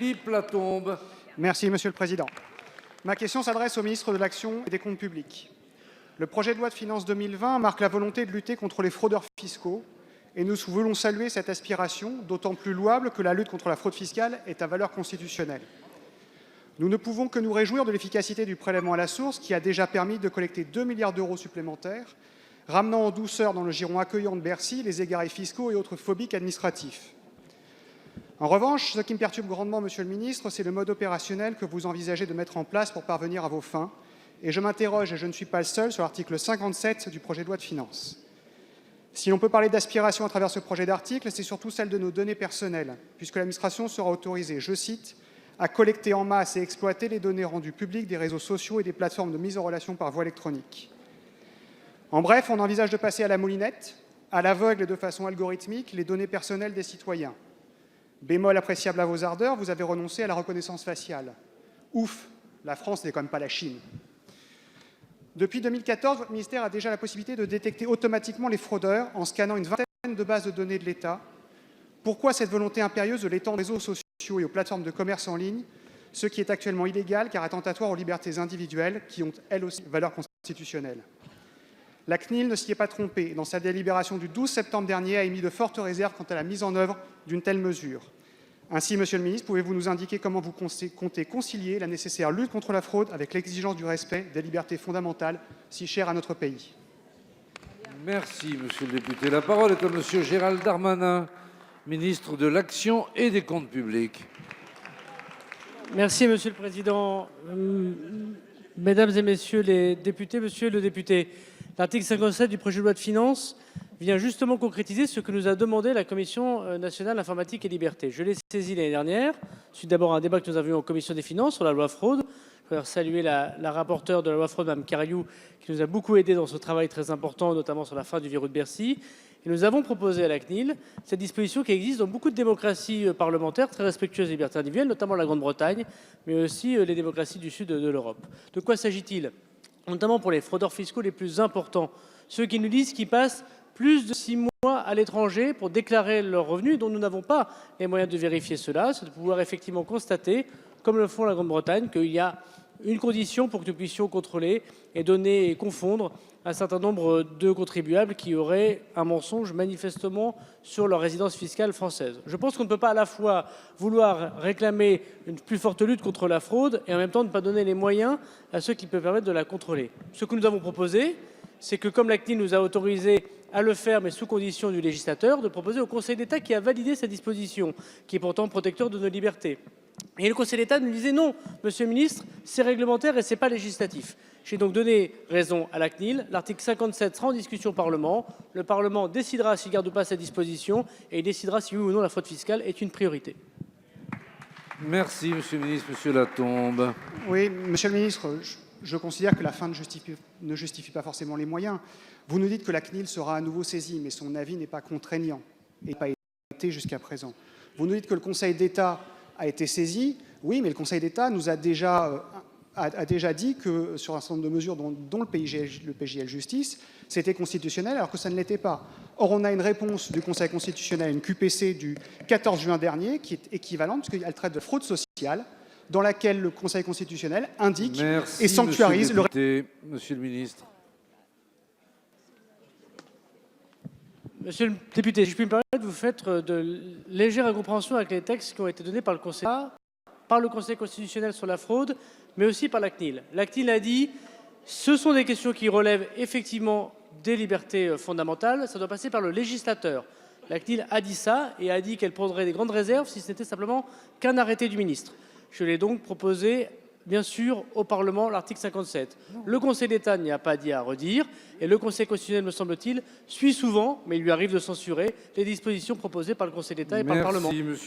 Philippe Latombe. Merci, Monsieur le Président. Ma question s'adresse au ministre de l'Action et des Comptes publics. Le projet de loi de finances 2020 marque la volonté de lutter contre les fraudeurs fiscaux et nous voulons saluer cette aspiration, d'autant plus louable que la lutte contre la fraude fiscale est à valeur constitutionnelle. Nous ne pouvons que nous réjouir de l'efficacité du prélèvement à la source qui a déjà permis de collecter 2 milliards d'euros supplémentaires, ramenant en douceur dans le giron accueillant de Bercy les égarés fiscaux et autres phobiques administratifs. En revanche, ce qui me perturbe grandement, Monsieur le ministre, c'est le mode opérationnel que vous envisagez de mettre en place pour parvenir à vos fins. Et je m'interroge, et je ne suis pas le seul, sur l'article 57 du projet de loi de finances. Si l'on peut parler d'aspiration à travers ce projet d'article, c'est surtout celle de nos données personnelles, puisque l'administration sera autorisée, je cite, à collecter en masse et exploiter les données rendues publiques des réseaux sociaux et des plateformes de mise en relation par voie électronique. En bref, on envisage de passer à la moulinette, à l'aveugle et de façon algorithmique, les données personnelles des citoyens. Bémol appréciable à vos ardeurs, vous avez renoncé à la reconnaissance faciale. Ouf, la France n'est quand même pas la Chine. Depuis 2014, votre ministère a déjà la possibilité de détecter automatiquement les fraudeurs en scannant une vingtaine de bases de données de l'État. Pourquoi cette volonté impérieuse de l'étendre aux réseaux sociaux et aux plateformes de commerce en ligne, ce qui est actuellement illégal car attentatoire aux libertés individuelles qui ont, elles aussi, valeur constitutionnelle? La CNIL ne s'y est pas trompée. Dans sa délibération du 12 septembre dernier, a émis de fortes réserves quant à la mise en œuvre d'une telle mesure. Ainsi, Monsieur le ministre, pouvez-vous nous indiquer comment vous comptez concilier la nécessaire lutte contre la fraude avec l'exigence du respect des libertés fondamentales si chères à notre pays? Merci, Monsieur le député. La parole est à Monsieur Gérald Darmanin, ministre de l'Action et des Comptes publics. Merci, Monsieur le Président. Mesdames et Messieurs les députés, Monsieur le député, l'article 57 du projet de loi de finances vient justement concrétiser ce que nous a demandé la Commission nationale informatique et liberté. Je l'ai saisi l'année dernière, suite d'abord à un débat que nous avions en Commission des finances sur la loi fraude. Je voudrais saluer la rapporteure de la loi fraude, Mme Cariou, qui nous a beaucoup aidé dans ce travail très important, notamment sur la fin du verrou de Bercy. Et nous avons proposé à la CNIL cette disposition qui existe dans beaucoup de démocraties parlementaires très respectueuses des libertés individuelles, notamment la Grande-Bretagne, mais aussi les démocraties du sud de l'Europe. De quoi s'agit-il? Notamment pour les fraudeurs fiscaux les plus importants, ceux qui nous disent qu'ils passent plus de 6 mois à l'étranger pour déclarer leurs revenus, dont nous n'avons pas les moyens de vérifier cela, c'est de pouvoir effectivement constater, comme le font la Grande-Bretagne, qu'il y a une condition pour que nous puissions contrôler et donner et confondre un certain nombre de contribuables qui auraient un mensonge manifestement sur leur résidence fiscale française. Je pense qu'on ne peut pas à la fois vouloir réclamer une plus forte lutte contre la fraude et en même temps ne pas donner les moyens à ceux qui peuvent permettre de la contrôler. Ce que nous avons proposé, c'est que comme la CNIL nous a autorisé à le faire, mais sous condition du législateur, de proposer au Conseil d'État qui a validé cette disposition, qui est pourtant protecteur de nos libertés. Et le Conseil d'État nous disait non, Monsieur le ministre, c'est réglementaire et ce n'est pas législatif. J'ai donc donné raison à la CNIL. L'article 57 sera en discussion au Parlement. Le Parlement décidera s'il garde ou pas cette disposition et il décidera si oui ou non la fraude fiscale est une priorité. Merci, Monsieur le ministre. Monsieur Latombe. Oui, Monsieur le ministre, je considère que la fin ne justifie pas forcément les moyens. Vous nous dites que la CNIL sera à nouveau saisie, mais son avis n'est pas contraignant et n'a pas été jusqu'à présent. Vous nous dites que le Conseil d'État a été saisi. Oui, mais le Conseil d'État nous a déjà dit que sur un certain nombre de mesures dont le PJL Justice, c'était constitutionnel alors que ça ne l'était pas. Or, on a une réponse du Conseil constitutionnel, une QPC du 14 juin dernier, qui est équivalente puisqu'elle traite de fraude sociale, dans laquelle le Conseil constitutionnel indique et sanctuarise le... Monsieur le ministre. Monsieur le député, si je puis me permettre, vous faites de légères incompréhensions avec les textes qui ont été donnés par le Conseil constitutionnel sur la fraude, mais aussi par la CNIL. La CNIL a dit ce sont des questions qui relèvent effectivement des libertés fondamentales, ça doit passer par le législateur. La CNIL a dit ça et a dit qu'elle prendrait des grandes réserves si ce n'était simplement qu'un arrêté du ministre. Je l'ai donc proposé, bien sûr, au Parlement, l'article 57. Le Conseil d'État n'y a pas dit à redire et le Conseil constitutionnel, me semble-t-il, suit souvent, mais il lui arrive de censurer, les dispositions proposées par le Conseil d'État et par le Parlement.